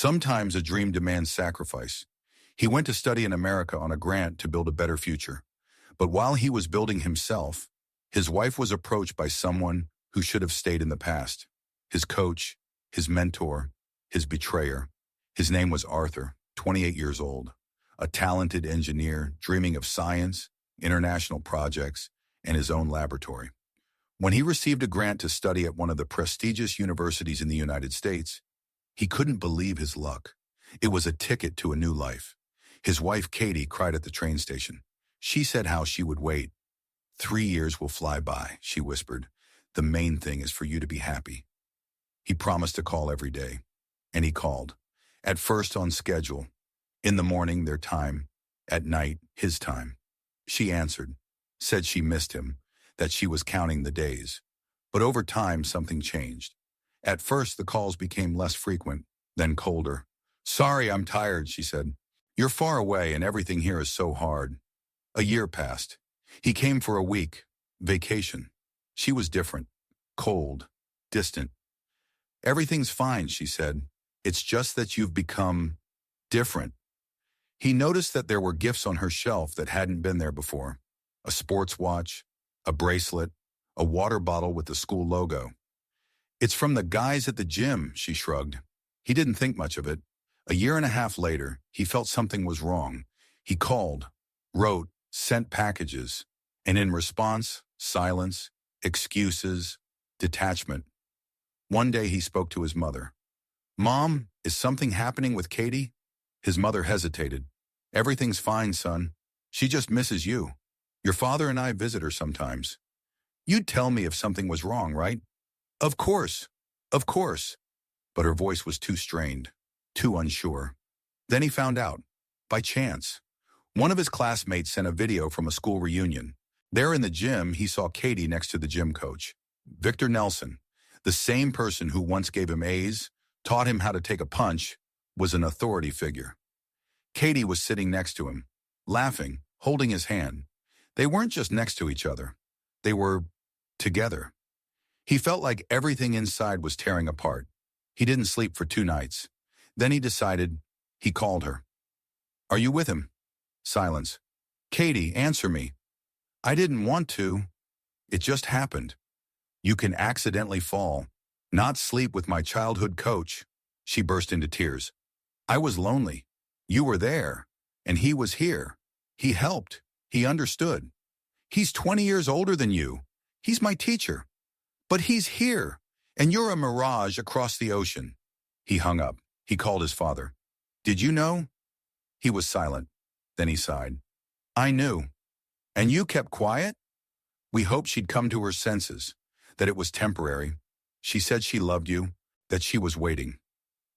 Sometimes a dream demands sacrifice. He went to study in America on a grant to build a better future. But while he was building himself, his wife was approached by someone who should have stayed in the past. His coach, his mentor, his betrayer. His name was Arthur, 28 years old, a talented engineer dreaming of science, international projects, and his own laboratory. When he received a grant to study at one of the prestigious universities in the United States, he couldn't believe his luck. It was a ticket to a new life. His wife, Katie, cried at the train station. She said how she would wait. 3 years will fly by, she whispered. The main thing is for you to be happy. He promised to call every day, and he called. At first on schedule. In the morning, their time. At night, his time. She answered, said she missed him, that she was counting the days. But over time, something changed. At first, the calls became less frequent, then colder. Sorry, I'm tired, she said. You're far away and everything here is so hard. A year passed. He came for a week, vacation. She was different, cold, distant. Everything's fine, she said. It's just that you've become different. He noticed that there were gifts on her shelf that hadn't been there before. A sports watch, a bracelet, a water bottle with the school logo. It's from the guys at the gym, she shrugged. He didn't think much of it. A year and a half later, he felt something was wrong. He called, wrote, sent packages, and in response, silence, excuses, detachment. One day he spoke to his mother. Mom, is something happening with Katie? His mother hesitated. Everything's fine, son. She just misses you. Your father and I visit her sometimes. You'd tell me if something was wrong, right? Of course. Of course. But her voice was too strained, too unsure. Then he found out, by chance. One of his classmates sent a video from a school reunion. There in the gym, he saw Katie next to the gym coach, Victor Nelson, the same person who once gave him A's, taught him how to take a punch, was an authority figure. Katie was sitting next to him, laughing, holding his hand. They weren't just next to each other. They were together. He felt like everything inside was tearing apart. He didn't sleep for 2 nights. Then he decided. He called her. Are you with him? Silence. Katie, answer me. I didn't want to. It just happened. You can accidentally fall, not sleep with my childhood coach. She burst into tears. I was lonely. You were there, and he was here. He helped. He understood. He's 20 years older than you. He's my teacher. But he's here, and you're a mirage across the ocean. He hung up. He called his father. Did you know? He was silent. Then he sighed. I knew. And you kept quiet? We hoped she'd come to her senses, that it was temporary. She said she loved you, that she was waiting.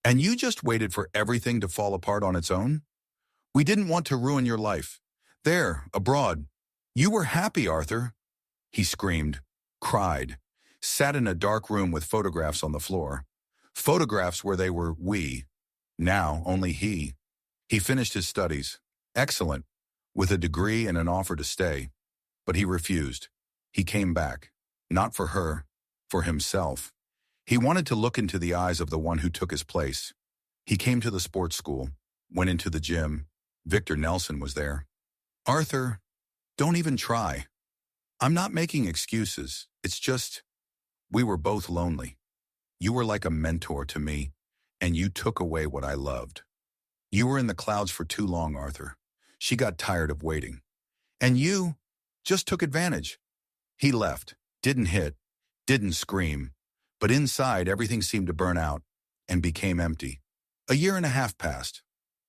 And you just waited for everything to fall apart on its own? We didn't want to ruin your life. There, abroad. You were happy, Arthur. He screamed, cried, sat in a dark room with photographs on the floor. Photographs where they were we. Now only he. He finished his studies. Excellent. With a degree and an offer to stay. But he refused. He came back. Not for her. For himself. He wanted to look into the eyes of the one who took his place. He came to the sports school. Went into the gym. Victor Nelson was there. Arthur, don't even try. I'm not making excuses. It's just, we were both lonely. You were like a mentor to me, and you took away what I loved. You were in the clouds for too long, Arthur. She got tired of waiting. And you just took advantage. He left, didn't hit, didn't scream, but inside everything seemed to burn out and became empty. A year and a half passed.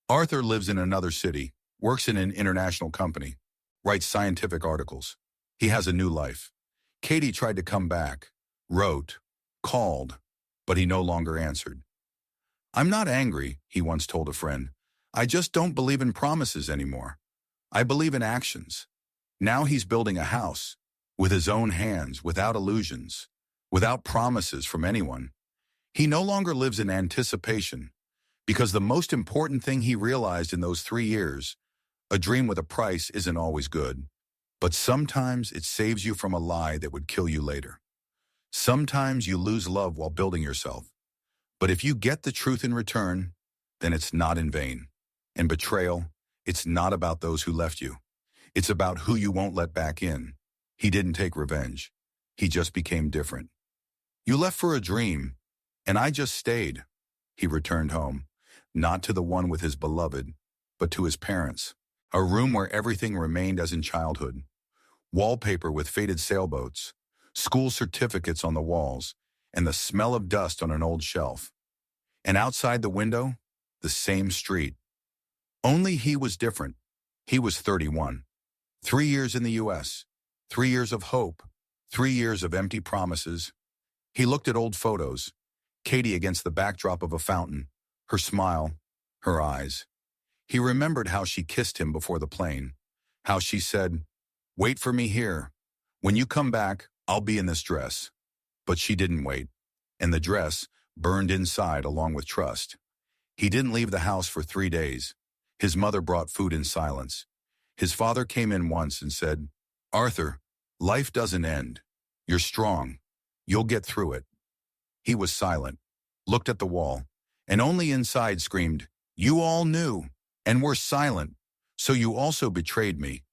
Arthur lives in another city, works in an international company, writes scientific articles. He has a new life. Katie tried to come back, wrote, called, but he no longer answered. I'm not angry, he once told a friend. I just don't believe in promises anymore. I believe in actions. Now he's building a house, with his own hands, without illusions, without promises from anyone. He no longer lives in anticipation, because the most important thing he realized in those 3 years, a dream with a price isn't always good, but sometimes it saves you from a lie that would kill you later. Sometimes you lose love while building yourself, but if you get the truth in return, then it's not in vain. And betrayal, it's not about those who left you. It's about who you won't let back in. He didn't take revenge. He just became different. You left for a dream, and I just stayed. He returned home, not to the one with his beloved, but to his parents. A room where everything remained as in childhood. Wallpaper with faded sailboats, school certificates on the walls, and the smell of dust on an old shelf. And outside the window, the same street. Only he was different. He was 31. 3 years in the U.S., 3 years of hope, 3 years of empty promises. He looked at old photos, Katie against the backdrop of a fountain, her smile, her eyes. He remembered how she kissed him before the plane, how she said, "Wait for me here. When you come back, I'll be in this dress." But she didn't wait, and the dress burned inside along with trust. He didn't leave the house for 3 days. His mother brought food in silence. His father came in once and said, "Arthur, life doesn't end. You're strong. You'll get through it." He was silent, looked at the wall, and only inside screamed, "You all knew, and were silent, so you also betrayed me."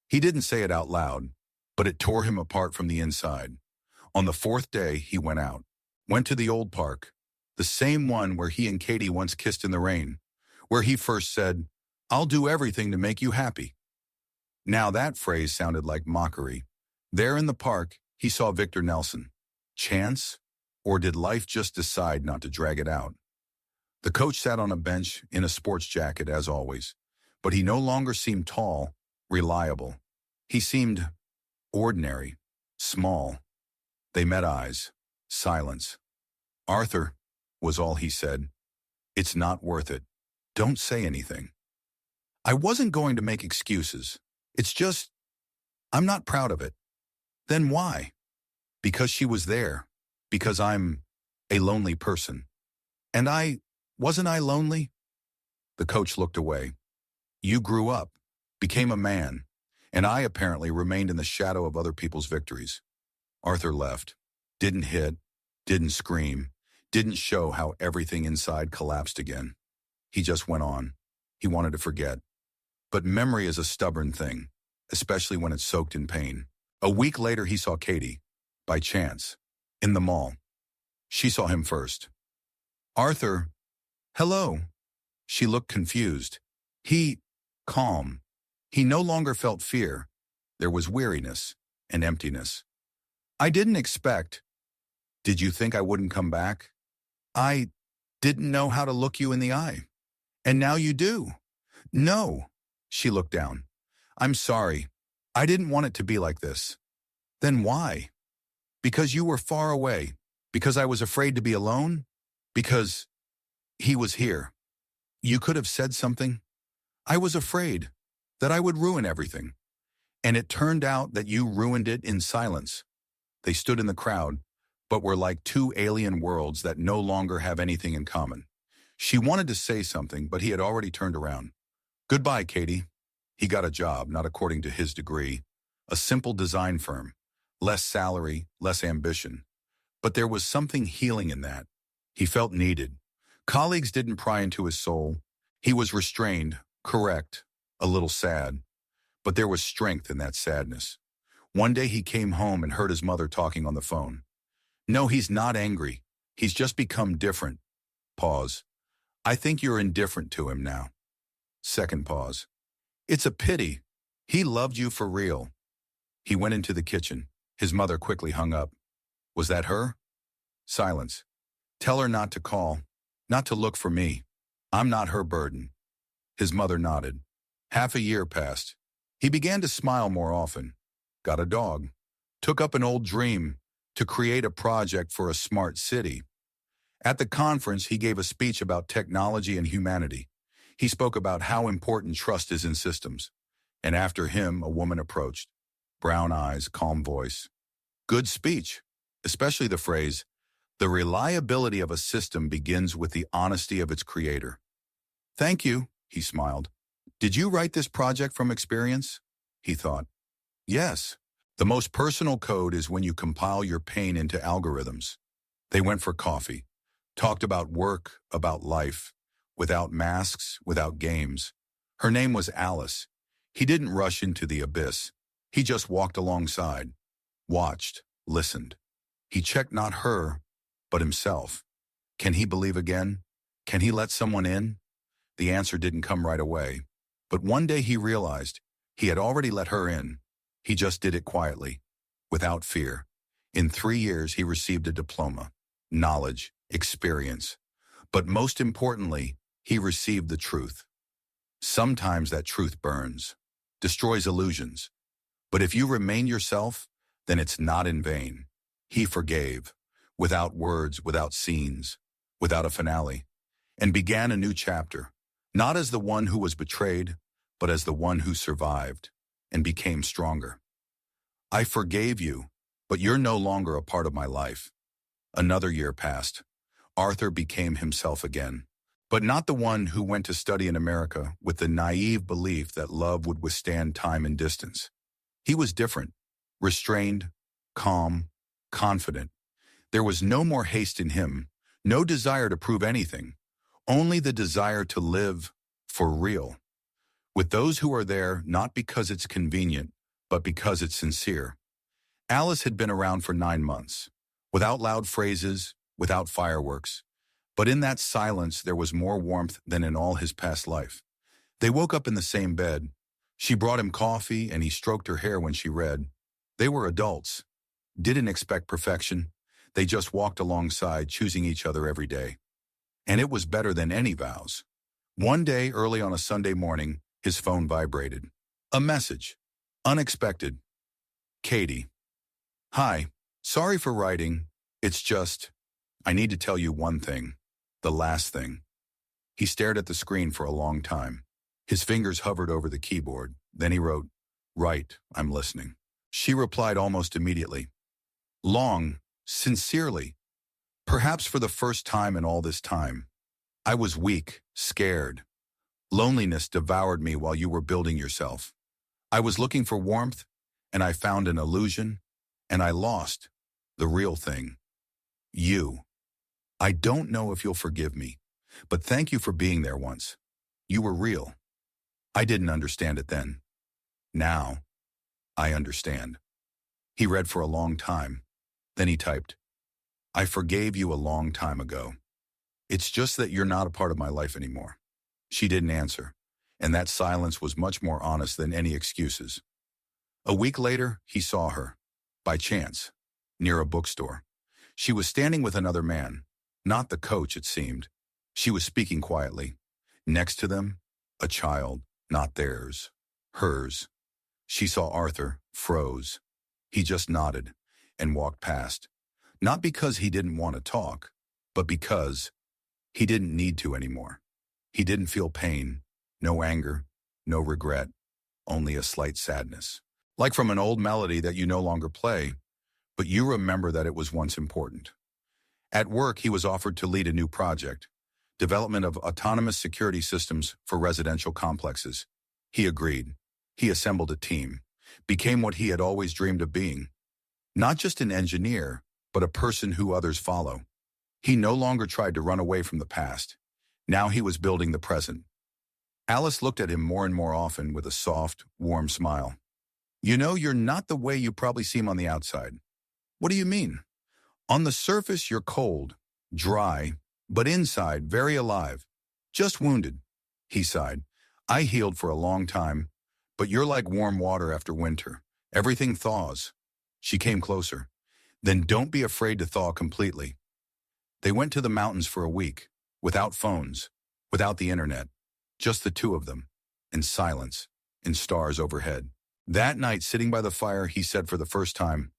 He didn't say it out loud, but it tore him apart from the inside. On the 4th day, he went out, went to the old park, the same one where he and Katie once kissed in the rain, where he first said, "I'll do everything to make you happy." Now that phrase sounded like mockery. There in the park, he saw Victor Nelson. Chance? Or did life just decide not to drag it out? The coach sat on a bench in a sports jacket as always, but he no longer seemed tall, reliable. He seemed ordinary, small. They met eyes. Silence. "Arthur," was all he said. "It's not worth it. Don't say anything." "I wasn't going to make excuses. It's just, I'm not proud of it." "Then why?" "Because she was there. Because I'm a lonely person." "And wasn't I lonely?" The coach looked away. "You grew up, became a man, and I apparently remained in the shadow of other people's victories." Arthur left. Didn't hit, didn't scream, didn't show how everything inside collapsed again. He just went on. He wanted to forget. But memory is a stubborn thing, especially when it's soaked in pain. A week later, he saw Katie, by chance, in the mall. She saw him first. "Arthur, hello." She looked confused. Calm. He no longer felt fear. There was weariness and emptiness. "I didn't expect." "Did you think I wouldn't come back?" "I didn't know how to look you in the eye." "And now you do." "No." She looked down. "I'm sorry. I didn't want it to be like this." "Then why?" "Because you were far away. Because I was afraid to be alone. Because he was here. You could have said something. I was afraid that I would ruin everything. And it turned out that you ruined it in silence." They stood in the crowd, but were like two alien worlds that no longer have anything in common. She wanted to say something, but he had already turned around. "Goodbye, Katie." He got a job, not according to his degree. A simple design firm. Less salary, less ambition. But there was something healing in that. He felt needed. Colleagues didn't pry into his soul. He was restrained, correct, a little sad. But there was strength in that sadness. One day he came home and heard his mother talking on the phone. "No, he's not angry. He's just become different." Pause. "I think you're indifferent to him now." Second pause. "It's a pity. He loved you for real." He went into the kitchen. His mother quickly hung up. "Was that her?" Silence. "Tell her not to call, not to look for me. I'm not her burden." His mother nodded. Half a year passed. He began to smile more often. Got a dog. Took up an old dream to create a project for a smart city. At the conference, he gave a speech about technology and humanity. He spoke about how important trust is in systems. And after him, a woman approached. Brown eyes, calm voice. Good speech, especially the phrase, "The reliability of a system begins with the honesty of its creator." "Thank you," he smiled. "Did you write this project from experience?" He thought. "Yes. The most personal code is when you compile your pain into algorithms." They went for coffee, talked about work, about life, without masks, without games. Her name was Alice. He didn't rush into the abyss. He just walked alongside, watched, listened. He checked not her, but himself. Can he believe again? Can he let someone in? The answer didn't come right away. But one day he realized he had already let her in. He just did it quietly, without fear. In 3 years, he received a diploma, knowledge, experience. But most importantly, he received the truth. Sometimes that truth burns, destroys illusions. But if you remain yourself, then it's not in vain. He forgave, without words, without scenes, without a finale, and began a new chapter, not as the one who was betrayed, but as the one who survived and became stronger. I forgave you, but you're no longer a part of my life. Another year passed. Arthur became himself again, but not the one who went to study in America with the naive belief that love would withstand time and distance. He was different, restrained, calm, confident. There was no more haste in him, no desire to prove anything, only the desire to live for real. With those who are there not because it's convenient, but because it's sincere. Alice had been around for 9 months, without loud phrases, without fireworks. But in that silence there was more warmth than in all his past life. They woke up in the same bed. She brought him coffee and he stroked her hair when she read. They were adults, didn't expect perfection. They just walked alongside, choosing each other every day. And it was better than any vows. One day, early on a Sunday morning, his phone vibrated. A message. Unexpected. Katie. Hi, sorry for writing. It's just, I need to tell you one thing. The last thing. He stared at the screen for a long time. His fingers hovered over the keyboard. Then he wrote, Right, I'm listening. She replied almost immediately. Long, sincerely. Perhaps for the first time in all this time. I was weak, scared. Loneliness devoured me while you were building yourself. I was looking for warmth, and I found an illusion, and I lost the real thing. You. I don't know if you'll forgive me, but thank you for being there once. You were real. I didn't understand it then. Now, I understand. He read for a long time. Then he typed, I forgave you a long time ago. It's just that you're not a part of my life anymore. She didn't answer, and that silence was much more honest than any excuses. A week later, he saw her, by chance, near a bookstore. She was standing with another man, not the coach, it seemed. She was speaking quietly. Next to them, a child, not theirs, hers. She saw Arthur, froze. He just nodded and walked past, not because he didn't want to talk, but because he didn't need to anymore. He didn't feel pain, no anger, no regret, only a slight sadness. Like from an old melody that you no longer play, but you remember that it was once important. At work, he was offered to lead a new project, development of autonomous security systems for residential complexes. He agreed. He assembled a team, became what he had always dreamed of being. Not just an engineer, but a person who others follow. He no longer tried to run away from the past. Now he was building the present. Alice looked at him more and more often with a soft, warm smile. You know, you're not the way you probably seem on the outside. What do you mean? On the surface, you're cold, dry, but inside, very alive. Just wounded. He sighed. I healed for a long time, but you're like warm water after winter. Everything thaws. She came closer. Then don't be afraid to thaw completely. They went to the mountains for a week, without phones, without the internet, just the two of them, in silence, in stars overhead. That night, sitting by the fire, he said for the first time,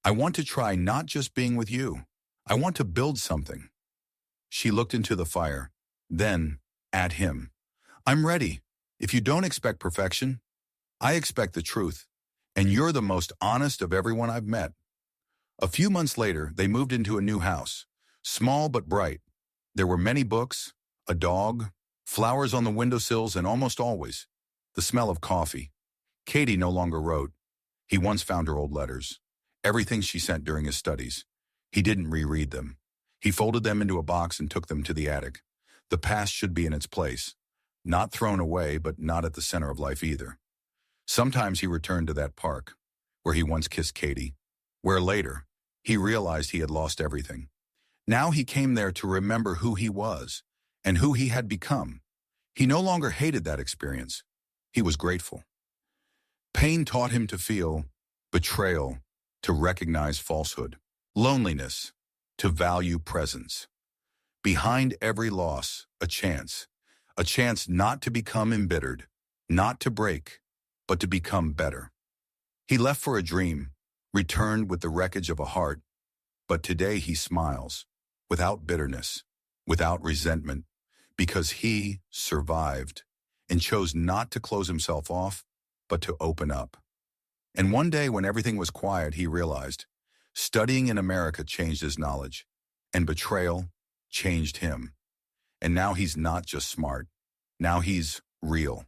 I want to try not just being with you. I want to build something. She looked into the fire, then at him. I'm ready. If you don't expect perfection, I expect the truth, and you're the most honest of everyone I've met. A few months later, they moved into a new house, small but bright. There were many books, a dog, flowers on the windowsills, and almost always, the smell of coffee. Katie no longer wrote. He once found her old letters, everything she sent during his studies. He didn't reread them. He folded them into a box and took them to the attic. The past should be in its place, not thrown away, but not at the center of life either. Sometimes he returned to that park, where he once kissed Katie, where later, he realized he had lost everything. Now he came there to remember who he was and who he had become. He no longer hated that experience. He was grateful. Pain taught him to feel betrayal, to recognize falsehood, loneliness, to value presence. Behind every loss, a chance not to become embittered, not to break, but to become better. He left for a dream, returned with the wreckage of a heart, but today he smiles, without bitterness, without resentment, because he survived and chose not to close himself off, but to open up. And one day when everything was quiet, he realized studying in America changed his knowledge, and betrayal changed him. And now he's not just smart. Now he's real.